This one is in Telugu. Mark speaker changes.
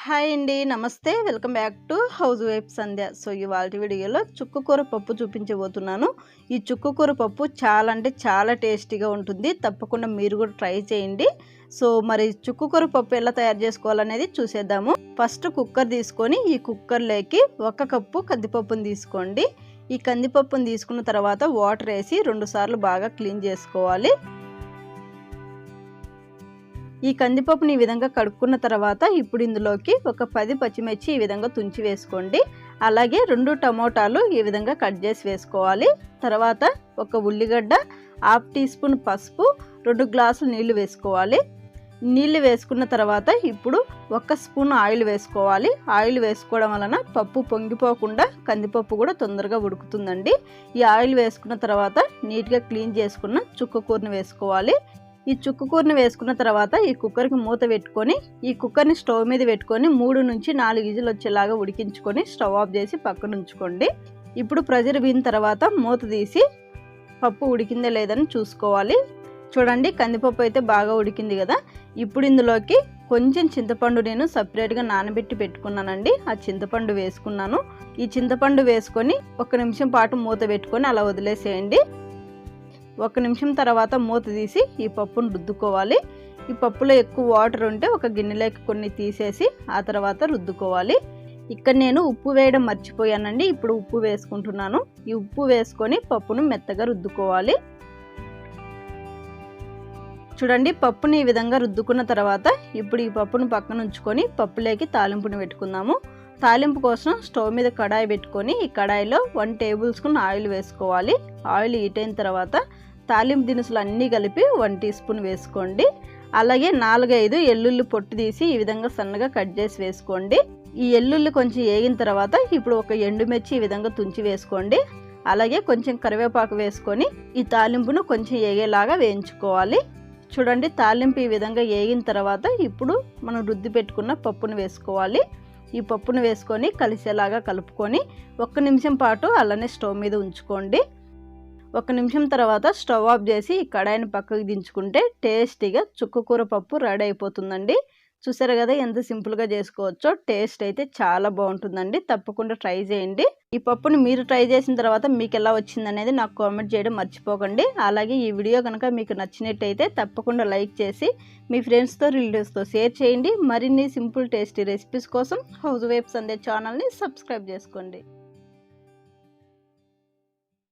Speaker 1: హాయ్ అండి, నమస్తే. Welcome back to housewife Sandhya. So ఇవాల్టి వీడియోలో చుక్కకూర పప్పు చూపించబోతున్నాను. ఈ చుక్కకూర పప్పు చాలా అంటే చాలా టేస్టీగా ఉంటుంది. తప్పకుండా మీరు కూడా ట్రై చేయండి. సో మరి చుక్కకూర పప్పు ఎలా తయారు చేసుకోవాలనేది చూసేద్దాము. ఫస్ట్ కుక్కర్ తీసుకొని ఈ కుక్కర్లోకి 1 కప్పు కందిపప్పును తీసుకోండి. ఈ కందిపప్పును తీసుకున్న తర్వాత వాటర్ వేసి 2 సార్లు బాగా క్లీన్ చేసుకోవాలి. ఈ కందిపప్పుని ఈ విధంగా కడుక్కున్న తర్వాత ఇప్పుడు ఇందులోకి ఒక 10 పచ్చిమిర్చి ఈ విధంగా తుంచి వేసుకోండి. అలాగే 2 టమోటాలు ఈ విధంగా కట్ చేసి వేసుకోవాలి. తర్వాత ఒక ఉల్లిగడ్డ, 1/2 టీ స్పూన్ పసుపు, 2 గ్లాసులు నీళ్లు వేసుకోవాలి. నీళ్లు వేసుకున్న తర్వాత ఇప్పుడు 1 స్పూన్ ఆయిల్ వేసుకోవాలి. ఆయిల్ వేసుకోవడం వలన పప్పు పొంగిపోకుండా కందిపప్పు కూడా తొందరగా ఉడుకుతుందండి. ఈ ఆయిల్ వేసుకున్న తర్వాత నీట్గా క్లీన్ చేసుకున్న చుక్కకూరని వేసుకోవాలి. ఈ చుక్కకూరని వేసుకున్న తర్వాత ఈ కుక్కర్కి మూత పెట్టుకొని ఈ కుక్కర్ని స్టవ్ మీద పెట్టుకొని 3 నుంచి 4 విజిల్ వచ్చేలాగా ఉడికించుకొని స్టవ్ ఆఫ్ చేసి పక్కన ఉంచుకోండి. ఇప్పుడు ప్రెషర్ పోయిన తర్వాత మూత తీసి పప్పు ఉడికిందే లేదని చూసుకోవాలి. చూడండి, కందిపప్పు అయితే బాగా ఉడికింది కదా. ఇప్పుడు ఇందులోకి కొంచెం చింతపండు నేను సపరేట్గా నానబెట్టి పెట్టుకున్నానండి. ఆ చింతపండు వేసుకున్నాను. ఈ చింతపండు వేసుకొని 1 నిమిషం పాటు మూత పెట్టుకొని అలా వదిలేసేయండి. 1 నిమిషం తర్వాత మూత తీసి ఈ పప్పును రుద్దుకోవాలి. ఈ పప్పులో ఎక్కువ వాటర్ ఉంటే ఒక గిన్నెలోకి కొన్ని తీసేసి ఆ తర్వాత రుద్దుకోవాలి. ఇక్కడ నేను ఉప్పు వేయడం మర్చిపోయానండి. ఇప్పుడు ఉప్పు వేసుకుంటున్నాను. ఈ ఉప్పు వేసుకొని పప్పును మెత్తగా రుద్దుకోవాలి. చూడండి, పప్పుని ఈ విధంగా రుద్దుకున్న తర్వాత ఇప్పుడు ఈ పప్పును పక్కన ఉంచుకొని పప్పులోకి తాలింపుని పెట్టుకుందాము. తాలింపు కోసం స్టవ్ మీద కడాయి పెట్టుకొని ఈ కడాయిలో 1 టేబుల్ స్పూన్ ఆయిల్ వేసుకోవాలి. ఆయిల్ హీట్ అయిన తర్వాత తాలింపు దినుసులు అన్నీ కలిపి 1 టీ స్పూన్ వేసుకోండి. అలాగే 4-5 ఎల్లుల్లి పొట్టు తీసి ఈ విధంగా సన్నగా కట్ చేసి వేసుకోండి. ఈ ఎల్లుల్లి కొంచెం వేగిన తర్వాత ఇప్పుడు ఒక ఎండుమిర్చి ఈ విధంగా తుంచి వేసుకోండి. అలాగే కొంచెం కరివేపాకు వేసుకొని ఈ తాలింపును కొంచెం వేగేలాగా వేయించుకోవాలి. చూడండి, తాలింపు ఈ విధంగా వేగిన తర్వాత ఇప్పుడు మనం రుద్ది పెట్టుకున్న పప్పును వేసుకోవాలి. ఈ పప్పును వేసుకొని కలిసేలాగా కలుపుకొని 1 నిమిషం పాటు అలానే స్టవ్ మీద ఉంచుకోండి. 1 నిమిషం తర్వాత స్టవ్ ఆఫ్ చేసి ఈ కడాయిని పక్కకు దించుకుంటే టేస్టీగా చుక్కకూర పప్పు రెడీ అయిపోతుందండి. చూసారు కదా ఎంత సింపుల్గా చేసుకోవచ్చో. టేస్ట్ అయితే చాలా బాగుంటుందండి. తప్పకుండా ట్రై చేయండి. ఈ పప్పుని మీరు ట్రై చేసిన తర్వాత మీకు ఎలా వచ్చిందనేది నాకు కామెంట్ చేయడం మర్చిపోకండి. అలాగే ఈ వీడియో కనుక మీకు నచ్చినట్టయితే తప్పకుండా లైక్ చేసి మీ ఫ్రెండ్స్తో రిలేటివ్స్తో షేర్ చేయండి. మరిన్ని సింపుల్ టేస్టీ రెసిపీస్ కోసం హౌస్‌వైఫ్ సంధ్య ఛానల్ని సబ్స్క్రైబ్ చేసుకోండి.